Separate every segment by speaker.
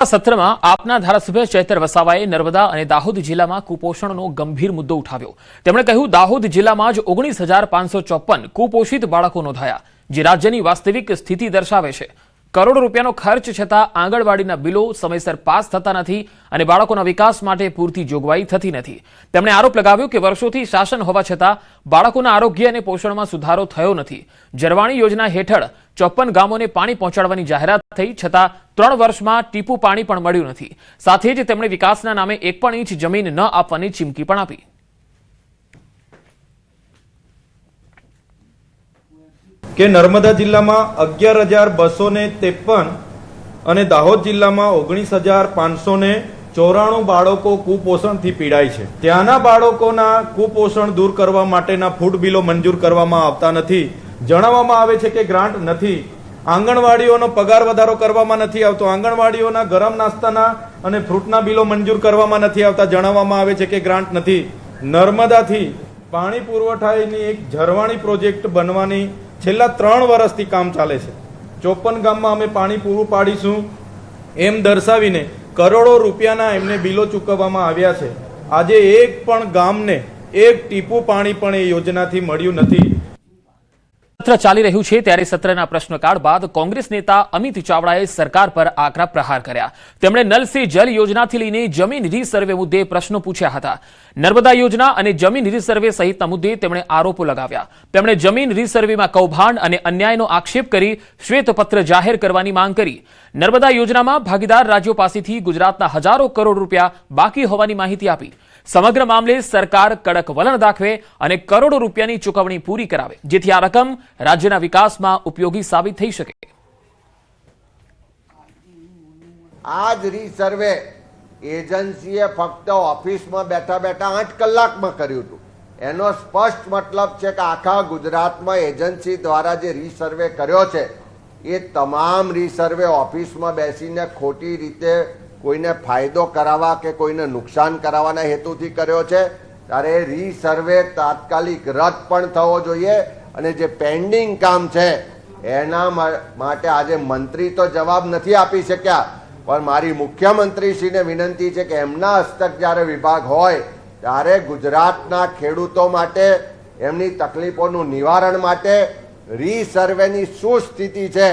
Speaker 1: સત્રમાં આપના ધારાસભ્ય ચૈતર વસાવાએ નર્મદા અને દાહોદ જિલ્લામાં કુપોષણનો ગંભીર મુદ્દો ઉઠાવ્યો। તેમણે કહ્યું, દાહોદ જિલ્લામાં જ 19,554 કુપોષિત બાળકો નોંધાયા, જે રાજ્યની વાસ્તવિક સ્થિતિ દર્શાવે છે। કરોડો રૂપિયાનો ખર્ચ છતાં આંગણવાડીના બિલો સમયસર પાસ થતા નથી અને બાળકોના વિકાસ માટે પૂરતી જોગવાઈ થતી નથી। તેમણે આરોપ લગાવ્યો કે વર્ષોથી શાસન હોવા છતાં બાળકોના આરોગ્ય અને પોષણમાં સુધારો થયો નથી। જરવાણી યોજના હેઠળ 54 ગામોને પાણી પહોંચાડવાની જાહેરાત થઈ છતાં 3 વર્ષમાં ટીપું પાણી પણ મળ્યું નથી। સાથે જ તેમણે વિકાસના નામે 1 પણ ઇંચ જમીન ન આપવાની ચીમકી પણ આપી।
Speaker 2: કે નર્મદા જિલ્લામાં 11,253 અને દાહોદ જિલ્લામાં 19,594 બાળકો કુપોષણથી પીડાય છે। ત્યાંના બાળકોના કુપોષણ દૂર કરવા માટેના ફૂડ બિલો મંજૂર કરવામાં આવતા નથી। જણાવવામાં આવે છે કે ગ્રાન્ટ નથી। આંગણવાડીઓનો પગાર વધારો કરવામાં નથી આવતો। આંગણવાડીઓના ગરમ નાસ્તાના અને ફ્રૂટના બિલો મંજૂર કરવામાં નથી આવતા। જણાવવામાં આવે છે કે ગ્રાન્ટ નથી। નર્મદાથી પાણી પુરવઠાની એક ઝરવાણી પ્રોજેક્ટ બનવાની છેલ્લા 3 વર્ષથી કામ ચાલે છે। 54 ગામમાં અમે પાણી પૂરું પાડીશું એમ દર્શાવીને કરોડો રૂપિયાના એમને બિલો ચૂકવવામાં આવ્યા છે। આજે એક પણ ગામને એક ટીપું પાણી પણ એ યોજનાથી મળ્યું નથી।
Speaker 1: સત્ર ચાલી રહ્યું છે ત્યારે સત્રના પ્રશ્નકાળ બાદ કોંગ્રેસ નેતા અમિત ચાવડાએ સરકાર પર આકરા પ્રહાર કર્યા। તેમણે નલ સે જલ યોજનાથી લઈને જમીન રીસર્વે મુદ્દે પ્રશ્નો પૂછ્યા હતા। નર્મદા યોજના અને જમીન રીસર્વે સહિતના મુદ્દે તેમણે આરોપો લગાવ્યા। તેમણે જમીન રીસર્વેમાં કૌભાંડ અને અન્યાયનો આક્ષેપ કરી શ્વેતપત્ર જાહેર કરવાની માંગ કરી। નર્મદા યોજનામાં ભાગીદાર રાજ્યો પાસેથી ગુજરાતના હજારો કરોડ રૂપિયા બાકી હોવાની માહિતી આપી। સમગ્ર મામલે સરકાર કડક વલણ દાખવે અને કરોડો રૂપિયાની ચૂકવણી પૂરી કરાવે, જેથી આ રકમ રાજ્યના વિકાસમાં ઉપયોગી સાબિત થઈ શકે।
Speaker 3: આ જ રીસર્વે એજન્સીએ ફક્ત ઓફિસમાં બેઠા બેઠા 8 કલાકમાં કર્યું હતું। એનો સ્પષ્ટ મતલબ છે કે આખા ગુજરાતમાં એજન્સી દ્વારા જે રીસર્વે કર્યો છે એ તમામ રીસર્વે ઓફિસમાં બેસીને ખોટી રીતે કોઈને ફાયદો કરાવવા કે કોઈને નુકસાન કરાવવાના હેતુથી કર્યો છે। ત્યારે રીસર્વે તાત્કાલિક રદ પણ થવો જોઈએ અને જે પેન્ડિંગ કામ છે એના માટે આજે મંત્રી તો જવાબ નથી આપી શક્યા, પણ મારી મુખ્યમંત્રીશ્રીને વિનંતી છે કે એમના હસ્તક જ્યારે વિભાગ હોય ત્યારે ગુજરાતના ખેડૂતો માટે એમની તકલીફોનું નિવારણ માટે રીસર્વેની શું સ્થિતિ છે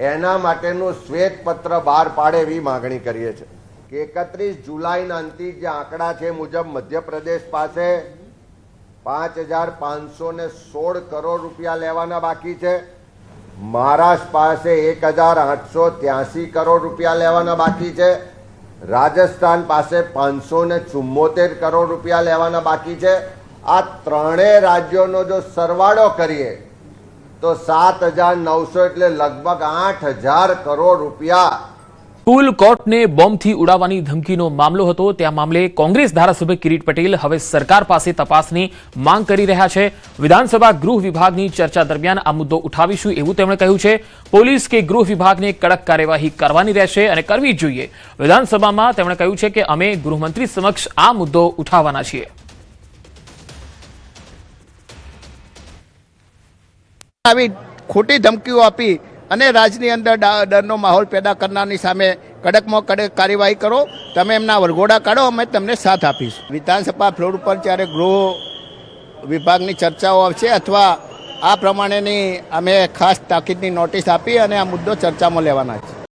Speaker 3: એના માટેનું શ્વેતપત્ર બહાર પાડે એવી માગણી કરીએ છીએ। 31 જુલાઈના અંતિમ જે આંકડા છે મુજબ મધ્યપ્રદેશ પાસે 5,516 કરોડ રૂપિયા લેવાના બાકી છે। મહારાષ્ટ્ર પાસે 1,883 કરોડ રૂપિયા લેવાના બાકી છે। રાજસ્થાન પાસે 574 કરોડ રૂપિયા લેવાના બાકી છે। આ ત્રણેય રાજ્યોનો જો સરવાળો કરીએ તો 7,900 એટલે લગભગ 8,000 કરોડ રૂપિયા।
Speaker 1: સ્કૂલ કોર્ટને બોમ્બથી ઉડાવવાની ધમકીનો મામલો હતો। ત્યાં મામલે કોંગ્રેસ ધારાસભ્ય કિરીટ પટેલ હવે સરકાર પાસે તપાસની માંગ કરી રહ્યા છે। વિધાનસભા ગૃહ વિભાગની ચર્ચા દરમિયાન આ મુદ્દો ઉઠાવીશું એવું તેમણે કહ્યું છે। પોલીસ કે ગૃહ વિભાગને કડક કાર્યવાહી કરવાની રહેશે અને કરવી જ જોઈએ। વિધાનસભામાં તેમણે કહ્યું છે કે અમે ગૃહમંત્રી સમક્ષ આ મુદ્દો ઉઠાવવાના છીએ।
Speaker 4: આવી ખોટી ધમકીઓ આપી અને રાજની અંદર ડરનો માહોલ પેદા કરનારની સામે કડકમાં કડક કાર્યવાહી કરો। તમે એમના વરઘોડા કાઢો, અમે તમને સાથ આપીશું। વિધાનસભા ફ્લોર ઉપર જ્યારે ગૃહ વિભાગની ચર્ચાઓ આવશે અથવા આ પ્રમાણેની અમે ખાસ તાકીદની નોટિસ આપી અને આ મુદ્દો ચર્ચામાં લેવાના છે।